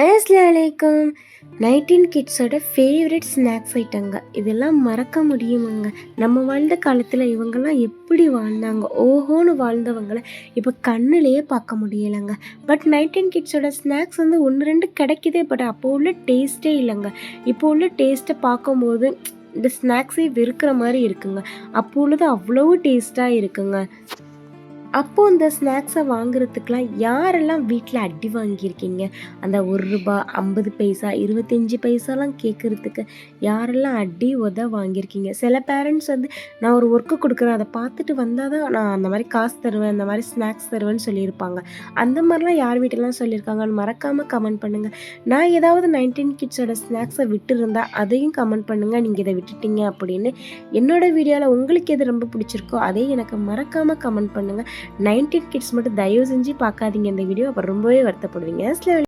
அஸ்ஸலாமு 19 கிட்ஸோட favourite snacks ஐட்டங்க. இதெல்லாம் மறக்க முடியுமாங்க? நம்ம வாழ்ந்த காலத்தில் இவங்கெல்லாம் எப்படி வாழ்ந்தாங்க? ஓஹோன்னு வாழ்ந்தவங்கள இப்போ கண்ணுலேயே பார்க்க முடியலைங்க. பட் 19 கிட்ஸோட ஸ்நாக்ஸ் வந்து 1, 2 கிடைக்குதே. பட் அப்போ உள்ள டேஸ்ட்டே இல்லைங்க. இப்போ உள்ள டேஸ்ட்டை பார்க்கும்போது இந்த ஸ்நாக்ஸே வெறுக்கிற மாதிரி இருக்குங்க. அப்போ உள்ளது அவ்வளோ டேஸ்ட்டாக இருக்குங்க. அப்போது இந்த ஸ்நாக்ஸை வாங்குறதுக்கெலாம் யாரெல்லாம் வீட்டில் அடி வாங்கியிருக்கீங்க? அந்த ₹1 50 பைசா 25 பைசாலாம் கேட்குறதுக்கு யாரெல்லாம் அடி வாங்கியிருக்கீங்க? சில பேரண்ட்ஸ் வந்து நான் ஒரு ஒர்க்கு கொடுக்குறேன், அதை பார்த்துட்டு வந்தால் தான் நான் அந்த மாதிரி காசு தருவேன், இந்த மாதிரி ஸ்நாக்ஸ் தருவேன்னு சொல்லியிருப்பாங்க. அந்த மாதிரிலாம் யார் வீட்டிலலாம் சொல்லியிருக்காங்கன்னு மறக்காமல் கமெண்ட் பண்ணுங்கள். நான் ஏதாவது 19 கிட்ஸோட ஸ்நாக்ஸை விட்டுருந்தா அதையும் கமெண்ட் பண்ணுங்கள், நீங்கள் இதை விட்டுட்டீங்க அப்படின்னு. என்னோடய வீடியோவில் உங்களுக்கு எது ரொம்ப பிடிச்சிருக்கோ அதையும் எனக்கு மறக்காமல் கமெண்ட் பண்ணுங்கள். 19 கிட்ஸ் மட்டும் தயவு செஞ்சு பார்க்காதீங்க இந்த வீடியோ, அப்புறம் ரொம்பவே வருத்தப்படுவீங்க.